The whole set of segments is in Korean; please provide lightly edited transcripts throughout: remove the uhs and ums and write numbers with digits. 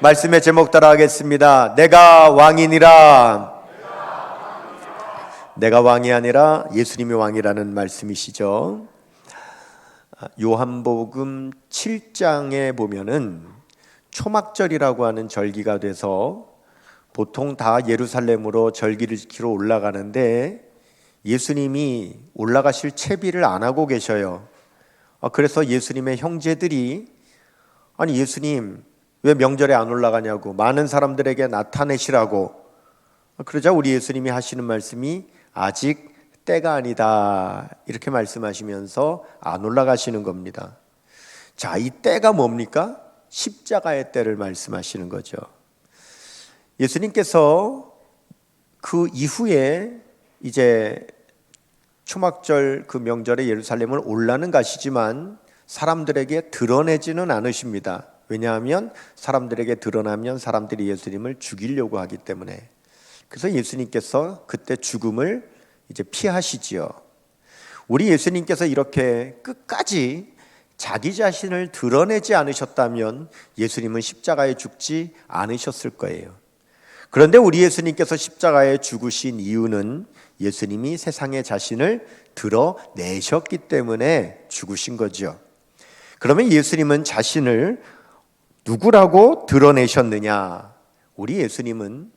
말씀의 제목 따라 하겠습니다. 내가 왕이니라. 내가 왕이 아니라 예수님이 왕이라는 말씀이시죠. 요한복음 7장에 보면은 초막절이라고 하는 절기가 돼서 보통 다 예루살렘으로 절기를 지키러 올라가는데 예수님이 올라가실 채비를 안 하고 계셔요. 그래서 예수님의 형제들이 아니 예수님 왜 명절에 안 올라가냐고 많은 사람들에게 나타내시라고. 그러자 우리 예수님이 하시는 말씀이 아직 때가 아니다 이렇게 말씀하시면서 안 올라가시는 겁니다. 자, 이 때가 뭡니까? 십자가의 때를 말씀하시는 거죠. 예수님께서 그 이후에 이제 초막절 그 명절에 예루살렘을 올라는 가시지만 사람들에게 드러내지는 않으십니다. 왜냐하면 사람들에게 드러나면 사람들이 예수님을 죽이려고 하기 때문에. 그래서 예수님께서 그때 죽음을 이제 피하시지요. 우리 예수님께서 이렇게 끝까지 자기 자신을 드러내지 않으셨다면 예수님은 십자가에 죽지 않으셨을 거예요. 그런데 우리 예수님께서 십자가에 죽으신 이유는 예수님이 세상에 자신을 드러내셨기 때문에 죽으신 거죠. 그러면 예수님은 자신을 누구라고 드러내셨느냐? 우리 예수님은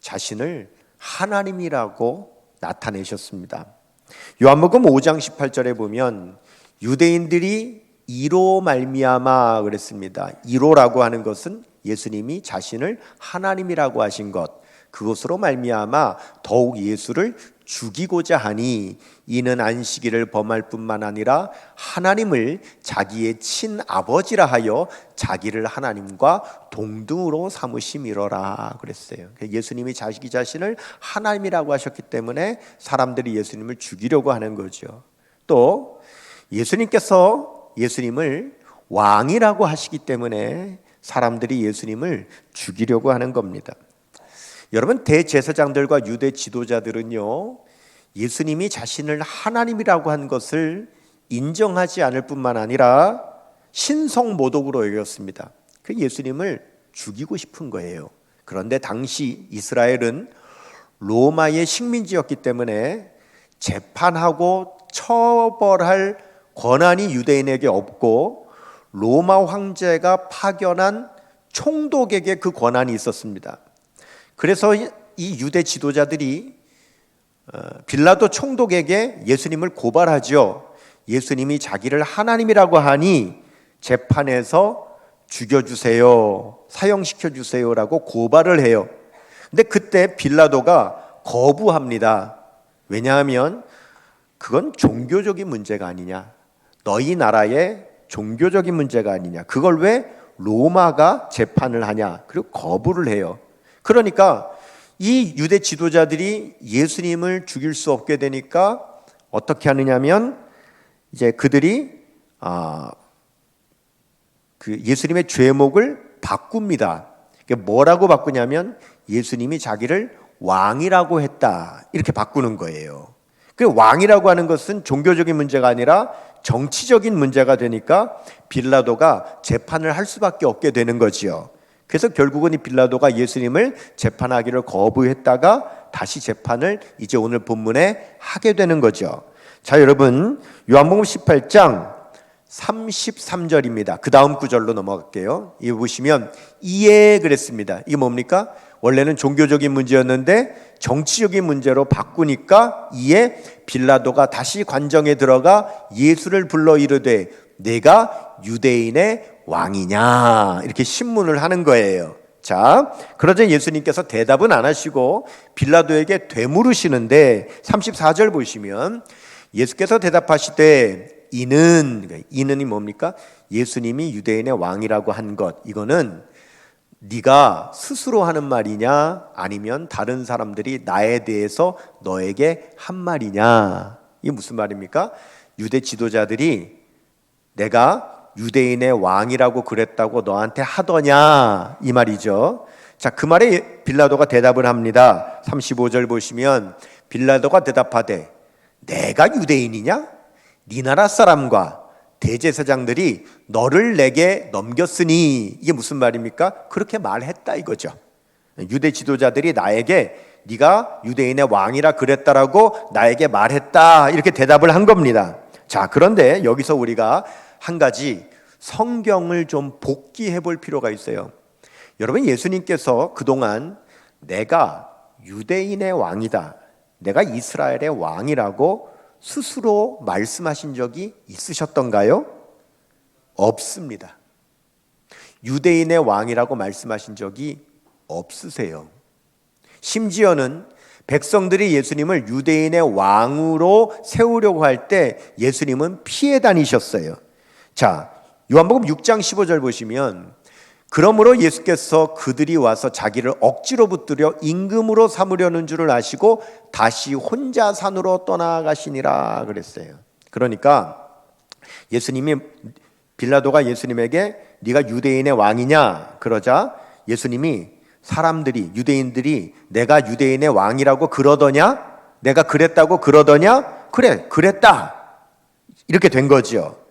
자신을 하나님이라고 나타내셨습니다. 요한복음 5장 18절에 보면 유대인들이 이로 말미암아 그랬습니다. 이로라고 하는 것은 예수님이 자신을 하나님이라고 하신 것, 그것으로 말미암아 더욱 예수를 죽이고자 하니 이는 안식일을 범할 뿐만 아니라 하나님을 자기의 친아버지라 하여 자기를 하나님과 동등으로 삼으심이로라 그랬어요. 예수님이 자기 자신을 하나님이라고 하셨기 때문에 사람들이 예수님을 죽이려고 하는 거죠. 또 예수님께서 예수님을 왕이라고 하시기 때문에 사람들이 예수님을 죽이려고 하는 겁니다. 여러분, 대제사장들과 유대 지도자들은요, 예수님이 자신을 하나님이라고 한 것을 인정하지 않을 뿐만 아니라 신성모독으로 여겼습니다. 그 예수님을 죽이고 싶은 거예요. 그런데 당시 이스라엘은 로마의 식민지였기 때문에 재판하고 처벌할 권한이 유대인에게 없고 로마 황제가 파견한 총독에게 그 권한이 있었습니다. 그래서 이 유대 지도자들이 빌라도 총독에게 예수님을 고발하죠. 예수님이 자기를 하나님이라고 하니 재판에서 죽여주세요, 사형시켜주세요라고 고발을 해요. 근데 그때 빌라도가 거부합니다. 왜냐하면 그건 종교적인 문제가 아니냐, 너희 나라의 종교적인 문제가 아니냐, 그걸 왜 로마가 재판을 하냐, 그리고 거부를 해요. 그러니까 이 유대 지도자들이 예수님을 죽일 수 없게 되니까 어떻게 하느냐면 이제 그들이 그 예수님의 죄목을 바꿉니다. 뭐라고 바꾸냐면 예수님이 자기를 왕이라고 했다 이렇게 바꾸는 거예요. 그 왕이라고 하는 것은 종교적인 문제가 아니라 정치적인 문제가 되니까 빌라도가 재판을 할 수밖에 없게 되는 거지요. 그래서 결국은 이 빌라도가 예수님을 재판하기를 거부했다가 다시 재판을 이제 오늘 본문에 하게 되는 거죠. 자, 여러분, 요한복음 18장 33절입니다. 그 다음 구절로 넘어갈게요. 이거 보시면 이에 그랬습니다. 이게 뭡니까? 원래는 종교적인 문제였는데 정치적인 문제로 바꾸니까 이에 빌라도가 다시 관정에 들어가 예수를 불러 이르되 내가 유대인의 왕이냐 이렇게 신문을 하는 거예요. 자, 그러자 예수님께서 대답은 안 하시고 빌라도에게 되물으시는데 34절 보시면 예수께서 대답하시되 이는이 뭡니까? 예수님이 유대인의 왕이라고 한 것, 이거는 네가 스스로 하는 말이냐 아니면 다른 사람들이 나에 대해서 너에게 한 말이냐. 이게 무슨 말입니까? 유대 지도자들이 내가 유대인의 왕이라고 그랬다고 너한테 하더냐 이 말이죠. 자, 그 말에 빌라도가 대답을 합니다. 35절 보시면 빌라도가 대답하되 내가 유대인이냐? 네 나라 사람과 대제사장들이 너를 내게 넘겼으니, 이게 무슨 말입니까? 그렇게 말했다 이거죠. 유대 지도자들이 나에게 네가 유대인의 왕이라 그랬다라고 나에게 말했다, 이렇게 대답을 한 겁니다. 자, 그런데 여기서 우리가 한 가지 성경을 좀 복기해 볼 필요가 있어요. 여러분, 예수님께서 그동안 내가 유대인의 왕이다, 내가 이스라엘의 왕이라고 스스로 말씀하신 적이 있으셨던가요? 없습니다. 유대인의 왕이라고 말씀하신 적이 없으세요. 심지어는 백성들이 예수님을 유대인의 왕으로 세우려고 할 때 예수님은 피해 다니셨어요. 자, 요한복음 6장 15절 보시면, 그러므로 예수께서 그들이 와서 자기를 억지로 붙들여 임금으로 삼으려는 줄을 아시고 다시 혼자 산으로 떠나가시니라 그랬어요. 그러니까 예수님이, 빌라도가 예수님에게 네가 유대인의 왕이냐 그러자 예수님이, 사람들이, 유대인들이 내가 유대인의 왕이라고 그러더냐? 내가 그랬다고 그러더냐? 그래, 그랬다, 이렇게 된 거죠.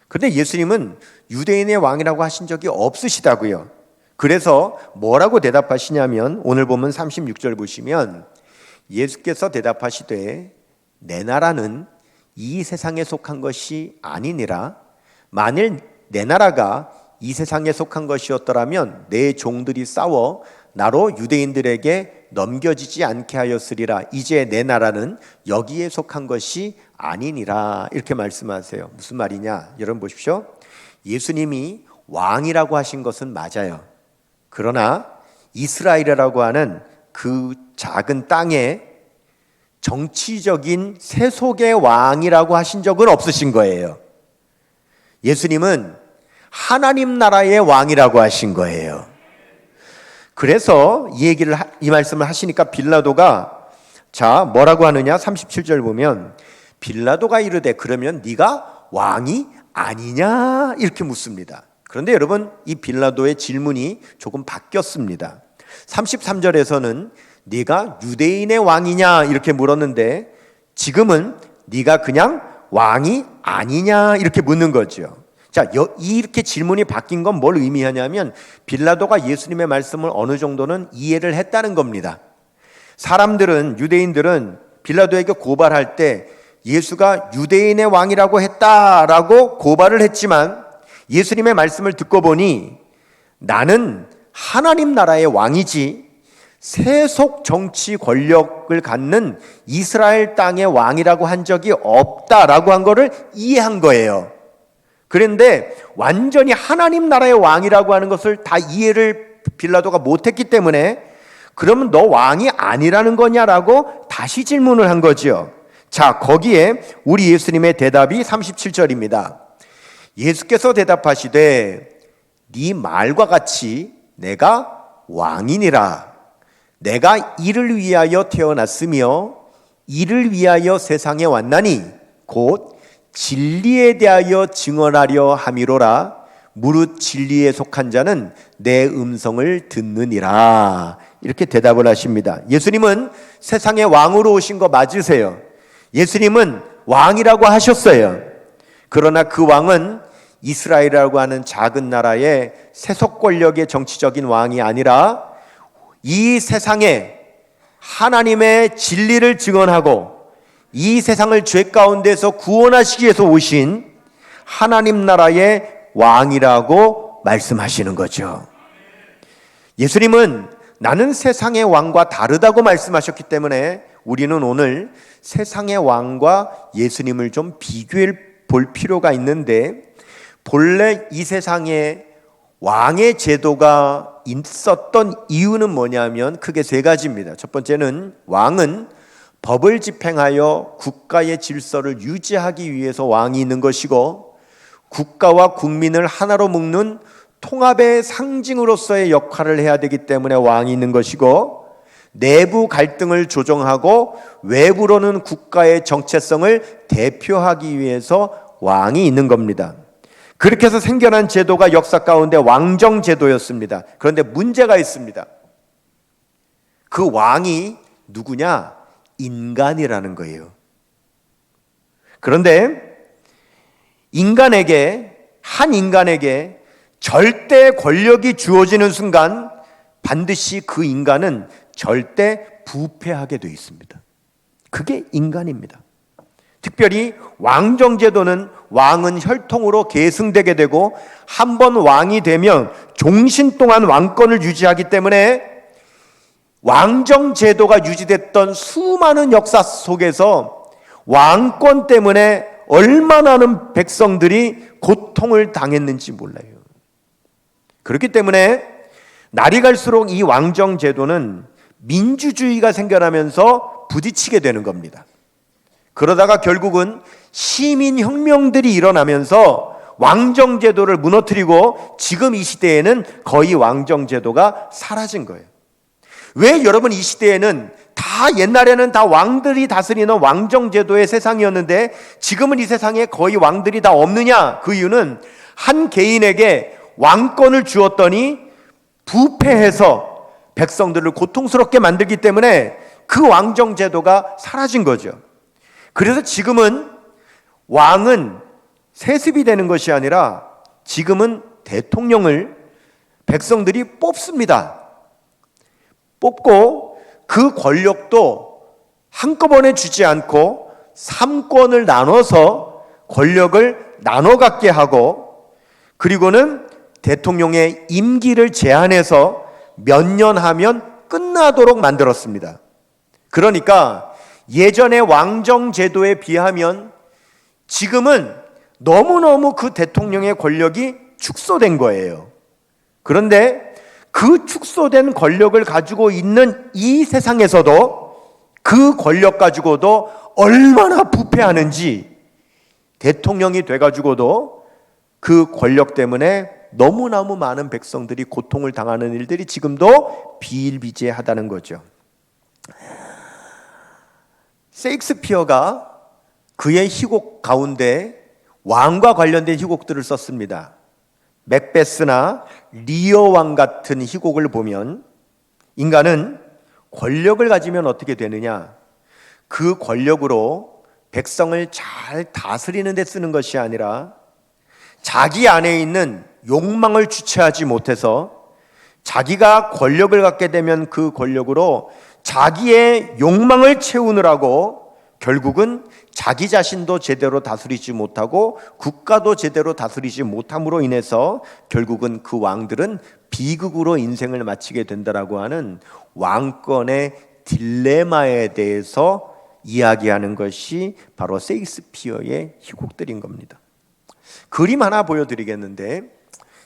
그런데 예수님은 유대인의 왕이라고 하신 적이 없으시다고요. 그래서 뭐라고 대답하시냐면, 오늘 보면 36절 보시면 예수께서 대답하시되 내 나라는 이 세상에 속한 것이 아니니라. 만일 내 나라가 이 세상에 속한 것이었더라면 내 종들이 싸워 나로 유대인들에게 넘겨지지 않게 하였으리라. 이제 내 나라는 여기에 속한 것이 아니니라, 이렇게 말씀하세요. 무슨 말이냐? 여러분 보십시오. 예수님이 왕이라고 하신 것은 맞아요. 그러나 이스라엘이라고 하는 그 작은 땅에 정치적인 세속의 왕이라고 하신 적은 없으신 거예요. 예수님은 하나님 나라의 왕이라고 하신 거예요. 그래서 이 말씀을 하시니까 빌라도가, 자, 뭐라고 하느냐? 37절 보면 빌라도가 이르되 그러면 네가 왕이 아니냐, 이렇게 묻습니다. 그런데 여러분, 이 빌라도의 질문이 조금 바뀌었습니다. 33절에서는 네가 유대인의 왕이냐 이렇게 물었는데, 지금은 네가 그냥 왕이 아니냐 이렇게 묻는 거죠. 자, 이렇게 질문이 바뀐 건 뭘 의미하냐면, 빌라도가 예수님의 말씀을 어느 정도는 이해를 했다는 겁니다. 사람들은, 유대인들은 빌라도에게 고발할 때 예수가 유대인의 왕이라고 했다라고 고발을 했지만, 예수님의 말씀을 듣고 보니 나는 하나님 나라의 왕이지 세속 정치 권력을 갖는 이스라엘 땅의 왕이라고 한 적이 없다라고 한 거를 이해한 거예요. 그런데 완전히 하나님 나라의 왕이라고 하는 것을 다 이해를 빌라도가 못했기 때문에, 그러면 너 왕이 아니라는 거냐라고 다시 질문을 한 거죠. 자, 거기에 우리 예수님의 대답이 37절입니다. 예수께서 대답하시되 네 말과 같이 내가 왕이니라. 내가 이를 위하여 태어났으며 이를 위하여 세상에 왔나니 곧 진리에 대하여 증언하려 함이로라. 무릇 진리에 속한 자는 내 음성을 듣느니라. 이렇게 대답을 하십니다. 예수님은 세상의 왕으로 오신 거 맞으세요. 예수님은 왕이라고 하셨어요. 그러나 그 왕은 이스라엘이라고 하는 작은 나라의 세속 권력의 정치적인 왕이 아니라 이 세상에 하나님의 진리를 증언하고 이 세상을 죄 가운데서 구원하시기 위해서 오신 하나님 나라의 왕이라고 말씀하시는 거죠. 예수님은 나는 세상의 왕과 다르다고 말씀하셨기 때문에 우리는 오늘 세상의 왕과 예수님을 좀 비교해 볼 필요가 있는데, 본래 이 세상에 왕의 제도가 있었던 이유는 뭐냐면 크게 세 가지입니다. 첫 번째는 왕은 법을 집행하여 국가의 질서를 유지하기 위해서 왕이 있는 것이고, 국가와 국민을 하나로 묶는 통합의 상징으로서의 역할을 해야 되기 때문에 왕이 있는 것이고, 내부 갈등을 조정하고 외부로는 국가의 정체성을 대표하기 위해서 왕이 있는 겁니다. 그렇게 해서 생겨난 제도가 역사 가운데 왕정 제도였습니다. 그런데 문제가 있습니다. 그 왕이 누구냐? 인간이라는 거예요. 그런데 한 인간에게 절대 권력이 주어지는 순간 반드시 그 인간은 절대 부패하게 되어 있습니다. 그게 인간입니다. 특별히 왕정제도는 왕은 혈통으로 계승되게 되고 한 번 왕이 되면 종신 동안 왕권을 유지하기 때문에 왕정제도가 유지됐던 수많은 역사 속에서 왕권 때문에 얼마나 많은 백성들이 고통을 당했는지 몰라요. 그렇기 때문에 날이 갈수록 이 왕정제도는 민주주의가 생겨나면서 부딪히게 되는 겁니다. 그러다가 결국은 시민혁명들이 일어나면서 왕정제도를 무너뜨리고 지금 이 시대에는 거의 왕정제도가 사라진 거예요. 왜 여러분 이 시대에는 다 옛날에는 다 왕들이 다스리는 왕정제도의 세상이었는데 지금은 이 세상에 거의 왕들이 다 없느냐? 그 이유는 한 개인에게 왕권을 주었더니 부패해서 백성들을 고통스럽게 만들기 때문에 그 왕정제도가 사라진 거죠. 그래서 지금은 왕은 세습이 되는 것이 아니라 지금은 대통령을 백성들이 뽑습니다. 뽑고 그 권력도 한꺼번에 주지 않고 3권을 나눠서 권력을 나눠 갖게 하고 그리고는 대통령의 임기를 제한해서 몇 년 하면 끝나도록 만들었습니다. 그러니까 예전의 왕정제도에 비하면 지금은 너무너무 그 대통령의 권력이 축소된 거예요. 그런데 그 축소된 권력을 가지고 있는 이 세상에서도 그 권력 가지고도 얼마나 부패하는지 대통령이 돼가지고도 그 권력 때문에 너무너무 많은 백성들이 고통을 당하는 일들이 지금도 비일비재하다는 거죠. 셰익스피어가 그의 희곡 가운데 왕과 관련된 희곡들을 썼습니다. 맥베스나 리어 왕 같은 희곡을 보면 인간은 권력을 가지면 어떻게 되느냐? 그 권력으로 백성을 잘 다스리는 데 쓰는 것이 아니라 자기 안에 있는 욕망을 주체하지 못해서 자기가 권력을 갖게 되면 그 권력으로 자기의 욕망을 채우느라고 결국은 자기 자신도 제대로 다스리지 못하고 국가도 제대로 다스리지 못함으로 인해서 결국은 그 왕들은 비극으로 인생을 마치게 된다라고 하는 왕권의 딜레마에 대해서 이야기하는 것이 바로 셰익스피어의 희곡들인 겁니다. 그림 하나 보여드리겠는데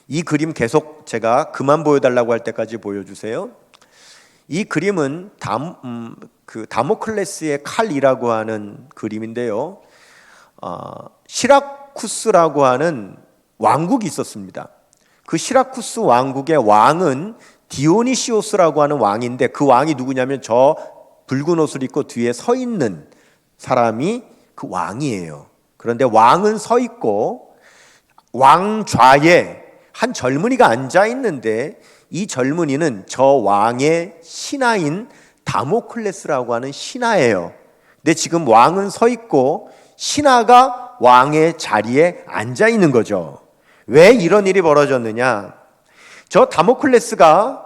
이 그림 계속 제가 그만 보여달라고 할 때까지 보여주세요. 이 그림은 다모클레스의 칼이라고 하는 그림인데요. 시라쿠스라고 하는 왕국이 있었습니다. 그 시라쿠스 왕국의 왕은 디오니시오스라고 하는 왕인데 그 왕이 누구냐면 저 붉은 옷을 입고 뒤에 서 있는 사람이 그 왕이에요. 그런데 왕은 서 있고 왕좌에 한 젊은이가 앉아 있는데 이 젊은이는 저 왕의 신하인 다모클레스라고 하는 신하예요. 근데 지금 왕은 서 있고 신하가 왕의 자리에 앉아 있는 거죠. 왜 이런 일이 벌어졌느냐? 저 다모클레스가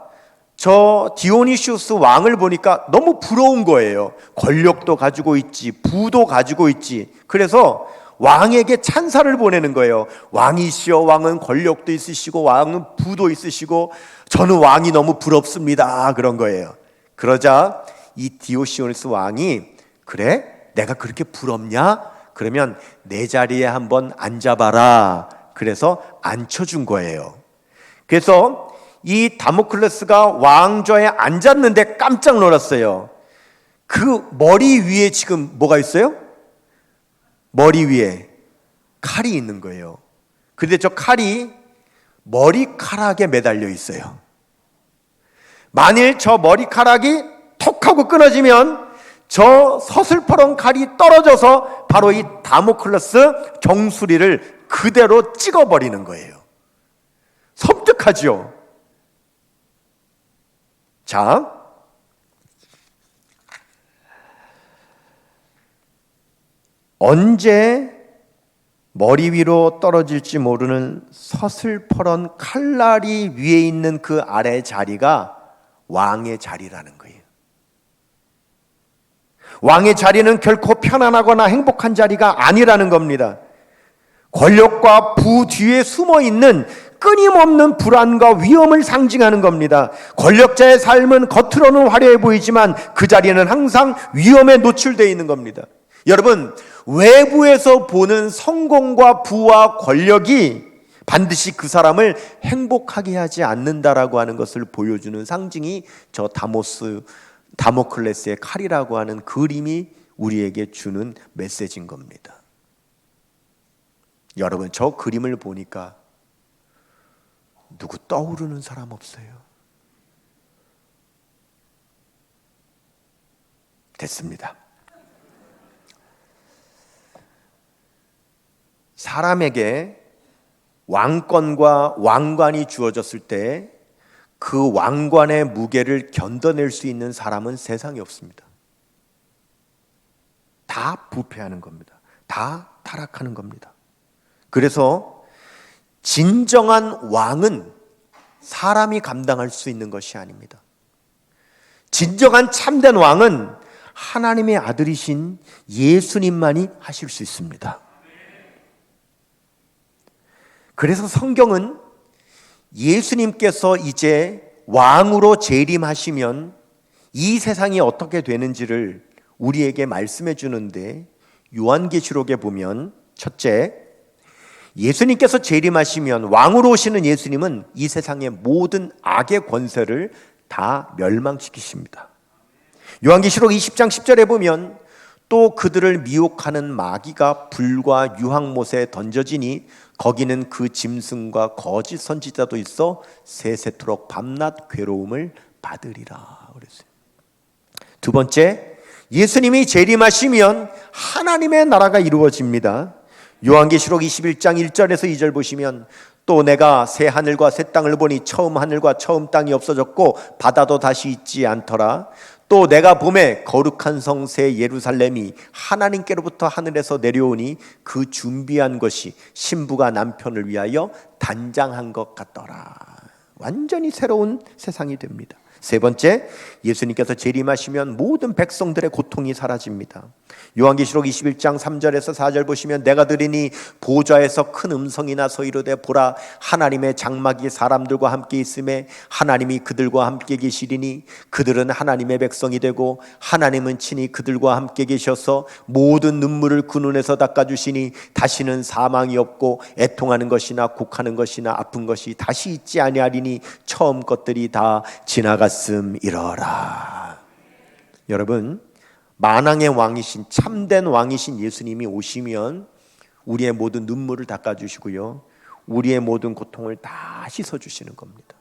저 디오니시우스 왕을 보니까 너무 부러운 거예요. 권력도 가지고 있지, 부도 가지고 있지. 그래서 왕에게 찬사를 보내는 거예요. 왕이시여, 왕은 권력도 있으시고 왕은 부도 있으시고 저는 왕이 너무 부럽습니다. 그런 거예요. 그러자 이 디오시오니스 왕이 그래? 내가 그렇게 부럽냐? 그러면 내 자리에 한번 앉아봐라. 그래서 앉혀준 거예요. 그래서 이 다모클레스가 왕좌에 앉았는데 깜짝 놀랐어요. 그 머리 위에 지금 뭐가 있어요? 머리 위에 칼이 있는 거예요. 그런데 저 칼이 머리카락에 매달려 있어요. 만일 저 머리카락이 톡 하고 끊어지면 저 서슬퍼런 칼이 떨어져서 바로 이 다모클레스 정수리를 그대로 찍어버리는 거예요. 섬뜩하죠? 자, 언제 머리 위로 떨어질지 모르는 서슬퍼런 칼날이 위에 있는 그 아래 자리가 왕의 자리라는 거예요. 왕의 자리는 결코 편안하거나 행복한 자리가 아니라는 겁니다. 권력과 부 뒤에 숨어 있는 끊임없는 불안과 위험을 상징하는 겁니다. 권력자의 삶은 겉으로는 화려해 보이지만 그 자리는 항상 위험에 노출되어 있는 겁니다. 여러분, 외부에서 보는 성공과 부와 권력이 반드시 그 사람을 행복하게 하지 않는다라고 하는 것을 보여주는 상징이 저 다모클레스의 칼이라고 하는 그림이 우리에게 주는 메시지인 겁니다. 여러분, 저 그림을 보니까 누구 떠오르는 사람 없어요? 됐습니다. 사람에게 왕권과 왕관이 주어졌을 때 그 왕관의 무게를 견뎌낼 수 있는 사람은 세상에 없습니다. 다 부패하는 겁니다. 다 타락하는 겁니다. 그래서 진정한 왕은 사람이 감당할 수 있는 것이 아닙니다. 진정한 참된 왕은 하나님의 아들이신 예수님만이 하실 수 있습니다. 그래서 성경은 예수님께서 이제 왕으로 재림하시면 이 세상이 어떻게 되는지를 우리에게 말씀해 주는데, 요한계시록에 보면 첫째, 예수님께서 재림하시면 왕으로 오시는 예수님은 이 세상의 모든 악의 권세를 다 멸망시키십니다. 요한계시록 20장 10절에 보면 또 그들을 미혹하는 마귀가 불과 유황못에 던져지니 거기는 그 짐승과 거짓 선지자도 있어 세세토록 밤낮 괴로움을 받으리라 그랬어요. 두 번째, 예수님이 재림하시면 하나님의 나라가 이루어집니다. 요한계시록 21장 1절에서 2절 보시면 또 내가 새 하늘과 새 땅을 보니 처음 하늘과 처음 땅이 없어졌고 바다도 다시 있지 않더라. 또 내가 보매 거룩한 성 새 예루살렘이 하나님께로부터 하늘에서 내려오니 그 준비한 것이 신부가 남편을 위하여 단장한 것 같더라. 완전히 새로운 세상이 됩니다. 세 번째, 예수님께서 재림하시면 모든 백성들의 고통이 사라집니다. 요한계시록 21장 3절에서 4절 보시면 내가 들으니 보좌에서 큰 음성이 나서 이르되 보라 하나님의 장막이 사람들과 함께 있음에 하나님이 그들과 함께 계시리니 그들은 하나님의 백성이 되고 하나님은 친히 그들과 함께 계셔서 모든 눈물을 그 눈에서 닦아주시니 다시는 사망이 없고 애통하는 것이나 곡하는 것이나 아픈 것이 다시 있지 아니하리니 처음 것들이 다 지나갔음이러라. 여러분, 만왕의 왕이신 참된 왕이신 예수님이 오시면 우리의 모든 눈물을 닦아주시고요, 우리의 모든 고통을 다 씻어주시는 겁니다.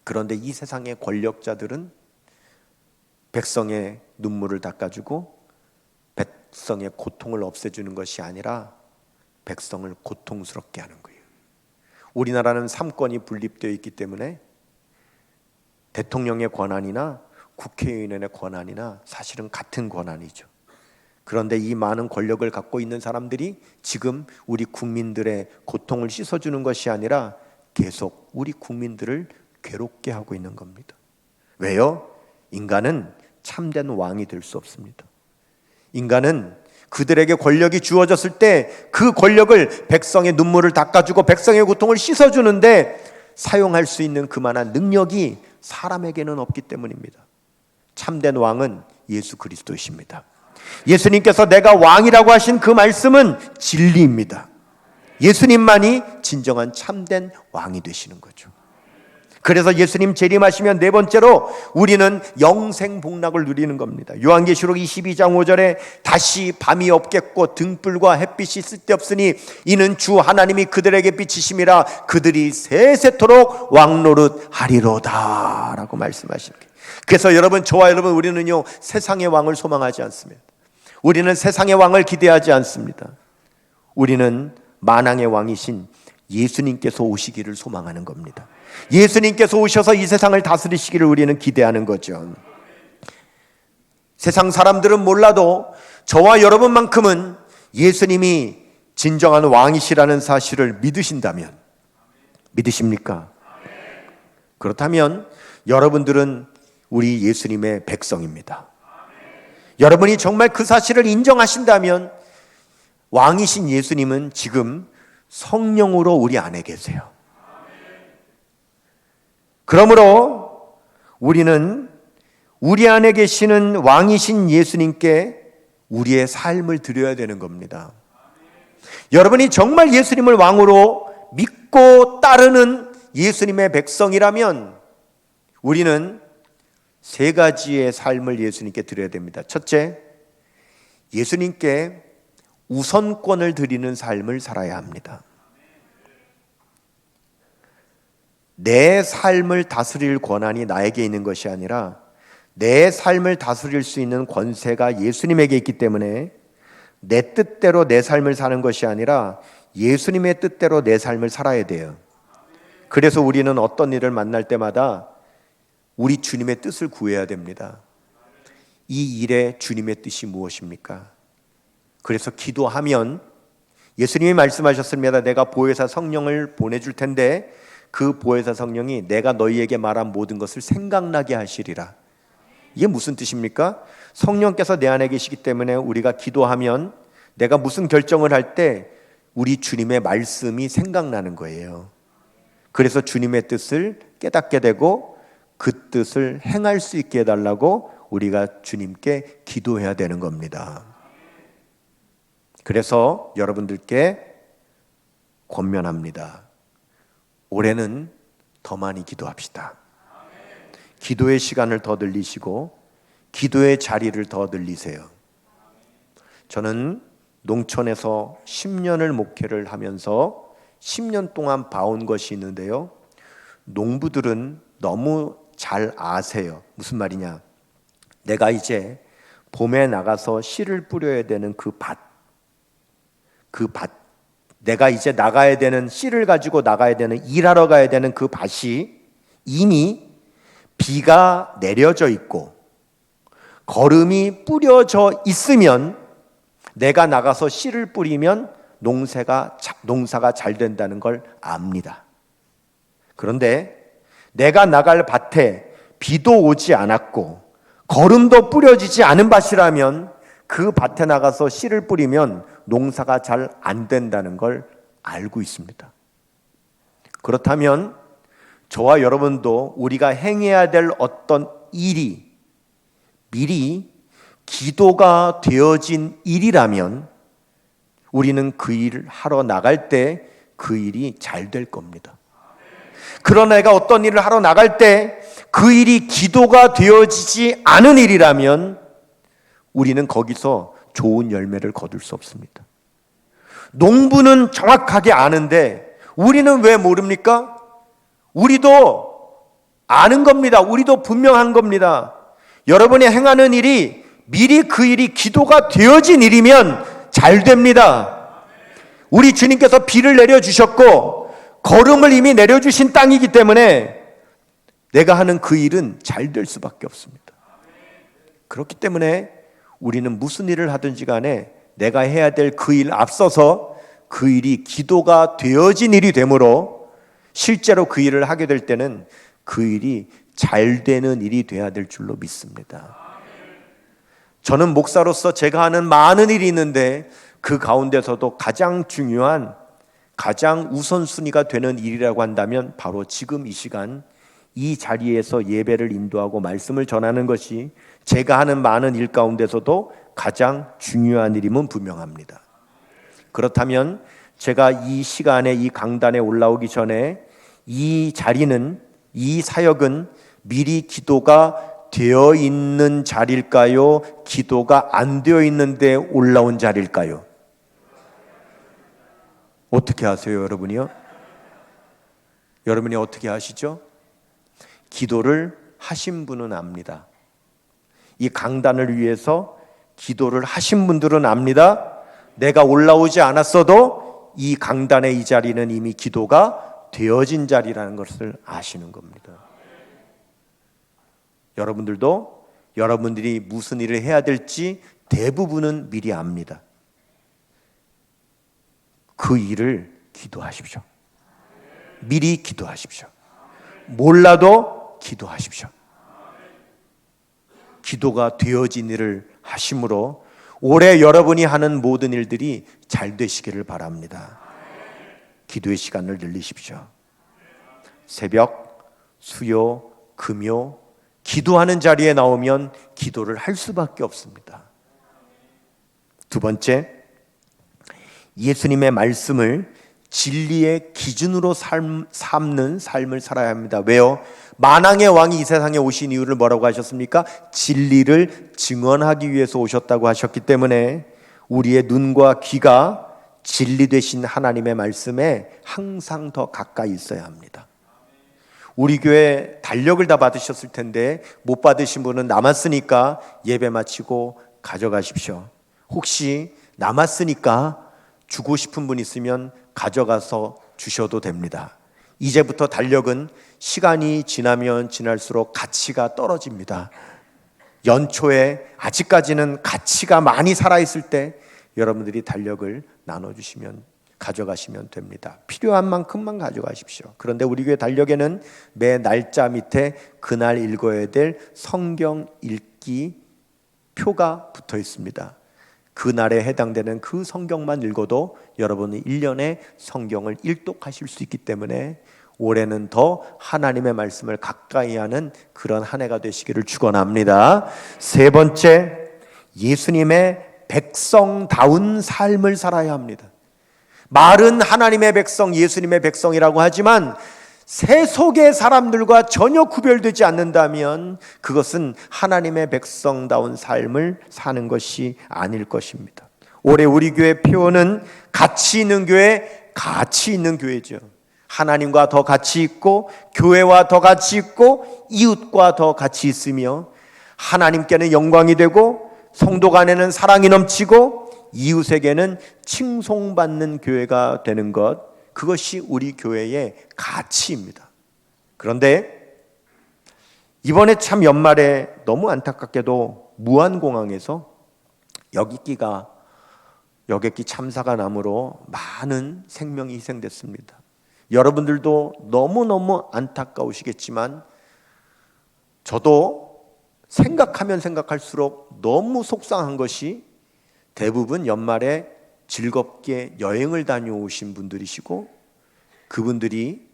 그런데 이 세상의 권력자들은 백성의 눈물을 닦아주고 백성의 고통을 없애주는 것이 아니라 백성을 고통스럽게 하는 거예요. 우리나라는 삼권이 분립되어 있기 때문에 대통령의 권한이나 국회의원의 권한이나 사실은 같은 권한이죠. 그런데 이 많은 권력을 갖고 있는 사람들이 지금 우리 국민들의 고통을 씻어주는 것이 아니라 계속 우리 국민들을 괴롭게 하고 있는 겁니다. 왜요? 인간은 참된 왕이 될 수 없습니다. 인간은 그들에게 권력이 주어졌을 때 그 권력을 백성의 눈물을 닦아주고 백성의 고통을 씻어주는데 사용할 수 있는 그만한 능력이 사람에게는 없기 때문입니다. 참된 왕은 예수 그리스도이십니다. 예수님께서 내가 왕이라고 하신 그 말씀은 진리입니다. 예수님만이 진정한 참된 왕이 되시는 거죠. 그래서 예수님 재림하시면 네 번째로 우리는 영생복락을 누리는 겁니다. 요한계시록 22장 5절에 다시 밤이 없겠고 등불과 햇빛이 쓸데없으니 이는 주 하나님이 그들에게 비치심이라 그들이 세세토록 왕노릇 하리로다 라고 말씀하십니다. 그래서 여러분, 저와 여러분, 우리는요 세상의 왕을 소망하지 않습니다. 우리는 세상의 왕을 기대하지 않습니다. 우리는 만왕의 왕이신 예수님께서 오시기를 소망하는 겁니다. 예수님께서 오셔서 이 세상을 다스리시기를 우리는 기대하는 거죠. 세상 사람들은 몰라도 저와 여러분만큼은 예수님이 진정한 왕이시라는 사실을 믿으신다면, 믿으십니까? 그렇다면 여러분들은 우리 예수님의 백성입니다. 여러분이 정말 그 사실을 인정하신다면 왕이신 예수님은 지금 성령으로 우리 안에 계세요. 그러므로 우리는 우리 안에 계시는 왕이신 예수님께 우리의 삶을 드려야 되는 겁니다. 여러분이 정말 예수님을 왕으로 믿고 따르는 예수님의 백성이라면 우리는 세 가지의 삶을 예수님께 드려야 됩니다. 첫째, 예수님께 우선권을 드리는 삶을 살아야 합니다. 내 삶을 다스릴 권한이 나에게 있는 것이 아니라 내 삶을 다스릴 수 있는 권세가 예수님에게 있기 때문에 내 뜻대로 내 삶을 사는 것이 아니라 예수님의 뜻대로 내 삶을 살아야 돼요. 그래서 우리는 어떤 일을 만날 때마다 우리 주님의 뜻을 구해야 됩니다. 이 일에 주님의 뜻이 무엇입니까? 그래서 기도하면 예수님이 말씀하셨습니다. 내가 보혜사 성령을 보내줄 텐데 그 보혜사 성령이 내가 너희에게 말한 모든 것을 생각나게 하시리라. 이게 무슨 뜻입니까? 성령께서 내 안에 계시기 때문에 우리가 기도하면 내가 무슨 결정을 할 때 우리 주님의 말씀이 생각나는 거예요. 그래서 주님의 뜻을 깨닫게 되고 그 뜻을 행할 수 있게 해달라고 우리가 주님께 기도해야 되는 겁니다. 그래서 여러분들께 권면합니다. 올해는 더 많이 기도합시다. 기도의 시간을 더 늘리시고 기도의 자리를 더 늘리세요. 저는 농촌에서 10년을 목회를 하면서 10년 동안 봐온 것이 있는데요. 농부들은 너무 잘 아세요. 무슨 말이냐? 내가 이제 봄에 나가서 씨를 뿌려야 되는 그 밭, 내가 이제 나가야 되는 씨를 가지고 나가야 되는 일하러 가야 되는 그 밭이 이미 비가 내려져 있고 거름이 뿌려져 있으면 내가 나가서 씨를 뿌리면 농사가 잘 된다는 걸 압니다. 그런데 내가 나갈 밭에 비도 오지 않았고 거름도 뿌려지지 않은 밭이라면 그 밭에 나가서 씨를 뿌리면 농사가 잘 안 된다는 걸 알고 있습니다. 그렇다면 저와 여러분도 우리가 행해야 될 어떤 일이 미리 기도가 되어진 일이라면 우리는 그 일을 하러 나갈 때 그 일이 잘 될 겁니다. 그러나 내가 어떤 일을 하러 나갈 때 그 일이 기도가 되어지지 않은 일이라면 우리는 거기서 좋은 열매를 거둘 수 없습니다. 농부는 정확하게 아는데 우리는 왜 모릅니까? 우리도 아는 겁니다. 우리도 분명한 겁니다. 여러분이 행하는 일이 미리 그 일이 기도가 되어진 일이면 잘 됩니다. 우리 주님께서 비를 내려주셨고 거름을 이미 내려주신 땅이기 때문에 내가 하는 그 일은 잘 될 수밖에 없습니다. 그렇기 때문에 우리는 무슨 일을 하든지 간에 내가 해야 될 그 일 앞서서 그 일이 기도가 되어진 일이 되므로 실제로 그 일을 하게 될 때는 그 일이 잘 되는 일이 돼야 될 줄로 믿습니다. 저는 목사로서 제가 하는 많은 일이 있는데 그 가운데서도 가장 중요한 가장 우선순위가 되는 일이라고 한다면 바로 지금 이 시간 이 자리에서 예배를 인도하고 말씀을 전하는 것이 제가 하는 많은 일 가운데서도 가장 중요한 일임은 분명합니다. 그렇다면 제가 이 시간에 이 강단에 올라오기 전에 이 자리는 이 사역은 미리 기도가 되어 있는 자리일까요? 기도가 안 되어 있는데 올라온 자리일까요? 어떻게 하세요, 여러분이요? 여러분이 어떻게 하시죠? 기도를 하신 분은 압니다. 이 강단을 위해서 기도를 하신 분들은 압니다. 내가 올라오지 않았어도 이 강단의 이 자리는 이미 기도가 되어진 자리라는 것을 아시는 겁니다. 여러분들도 여러분들이 무슨 일을 해야 될지 대부분은 미리 압니다. 그 일을 기도하십시오. 미리 기도하십시오. 몰라도 기도하십시오. 기도가 되어진 일을 하심으로 올해 여러분이 하는 모든 일들이 잘 되시기를 바랍니다. 기도의 시간을 늘리십시오. 새벽, 수요, 금요 기도하는 자리에 나오면 기도를 할 수밖에 없습니다. 두 번째, 예수님의 말씀을 진리의 기준으로 삼는 삶을 살아야 합니다. 왜요? 만왕의 왕이 이 세상에 오신 이유를 뭐라고 하셨습니까? 진리를 증언하기 위해서 오셨다고 하셨기 때문에 우리의 눈과 귀가 진리 되신 하나님의 말씀에 항상 더 가까이 있어야 합니다. 우리 교회 달력을 다 받으셨을 텐데 못 받으신 분은 남았으니까 예배 마치고 가져가십시오. 혹시 남았으니까 주고 싶은 분 있으면 가져가서 주셔도 됩니다. 이제부터 달력은 시간이 지나면 지날수록 가치가 떨어집니다. 연초에 아직까지는 가치가 많이 살아있을 때 여러분들이 달력을 나눠주시면 가져가시면 됩니다. 필요한 만큼만 가져가십시오. 그런데 우리 교회 달력에는 매 날짜 밑에 그날 읽어야 될 성경 읽기 표가 붙어 있습니다. 그날에 해당되는 그 성경만 읽어도 여러분이 1년에 성경을 일독하실 수 있기 때문에 올해는 더 하나님의 말씀을 가까이 하는 그런 한 해가 되시기를 축원합니다. 세 번째, 예수님의 백성다운 삶을 살아야 합니다. 말은 하나님의 백성, 예수님의 백성이라고 하지만 세속의 사람들과 전혀 구별되지 않는다면 그것은 하나님의 백성다운 삶을 사는 것이 아닐 것입니다. 올해 우리 교회 표어는 가치 있는 교회, 가치 있는 교회죠. 하나님과 더 같이 있고 교회와 더 같이 있고 이웃과 더 같이 있으며 하나님께는 영광이 되고 성도 간에는 사랑이 넘치고 이웃에게는 칭송받는 교회가 되는 것, 그것이 우리 교회의 가치입니다. 그런데 이번에 참 연말에 너무 안타깝게도 무안공항에서 여객기 참사가 나므로 많은 생명이 희생됐습니다. 여러분들도 너무너무 안타까우시겠지만 저도 생각하면 생각할수록 너무 속상한 것이 대부분 연말에 즐겁게 여행을 다녀오신 분들이시고 그분들이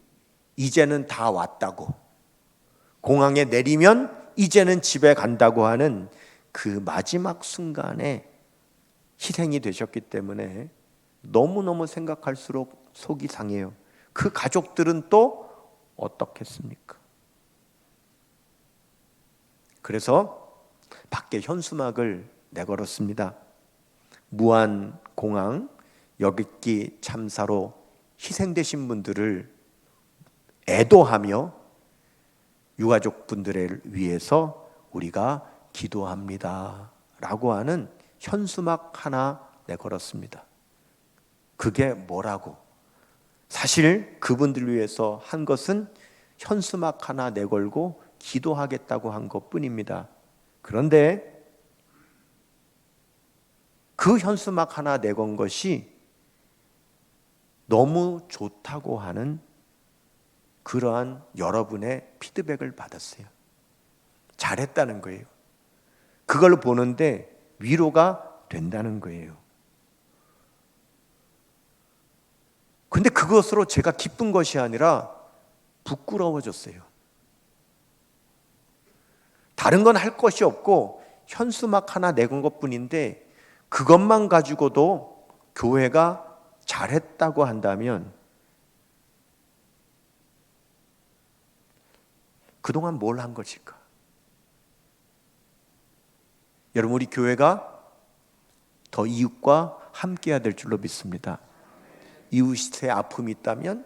이제는 다 왔다고, 공항에 내리면 이제는 집에 간다고 하는 그 마지막 순간에 희생이 되셨기 때문에 너무너무 생각할수록 속이 상해요. 그 가족들은 또 어떻겠습니까? 그래서 밖에 현수막을 내걸었습니다. 무안공항 여객기 참사로 희생되신 분들을 애도하며 유가족분들을 위해서 우리가 기도합니다 라고 하는 현수막 하나 내걸었습니다. 그게 뭐라고? 사실 그분들을 위해서 한 것은 현수막 하나 내걸고 기도하겠다고 한 것뿐입니다. 그런데 그 현수막 하나 내건 것이 너무 좋다고 하는 그러한 여러분의 피드백을 받았어요. 잘했다는 거예요. 그걸 보는데 위로가 된다는 거예요. 근데 그것으로 제가 기쁜 것이 아니라 부끄러워졌어요. 다른 건 할 것이 없고 현수막 하나 내건 것뿐인데 그것만 가지고도 교회가 잘했다고 한다면 그동안 뭘 한 것일까? 여러분, 우리 교회가 더 이웃과 함께해야 될 줄로 믿습니다. 이웃의 아픔이 있다면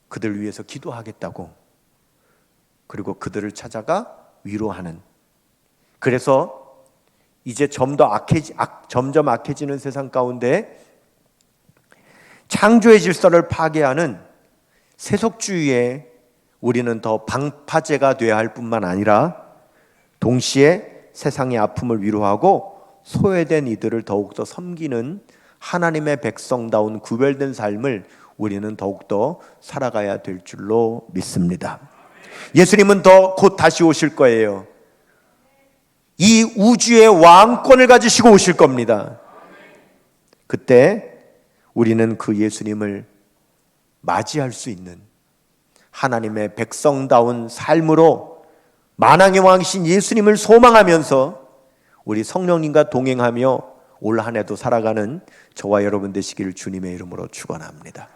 그들을 위해서 기도하겠다고, 그리고 그들을 찾아가 위로하는. 그래서 이제 점점 악해지는 세상 가운데 창조의 질서를 파괴하는 세속주의에 우리는 더 방파제가 되어야 할 뿐만 아니라 동시에 세상의 아픔을 위로하고 소외된 이들을 더욱더 섬기는 하나님의 백성다운 구별된 삶을 우리는 더욱더 살아가야 될 줄로 믿습니다. 예수님은 곧 다시 오실 거예요. 이 우주의 왕권을 가지시고 오실 겁니다. 그때 우리는 그 예수님을 맞이할 수 있는 하나님의 백성다운 삶으로 만왕의 왕이신 예수님을 소망하면서 우리 성령님과 동행하며 올 한 해도 살아가는 저와 여러분 되시기를 주님의 이름으로 축원합니다.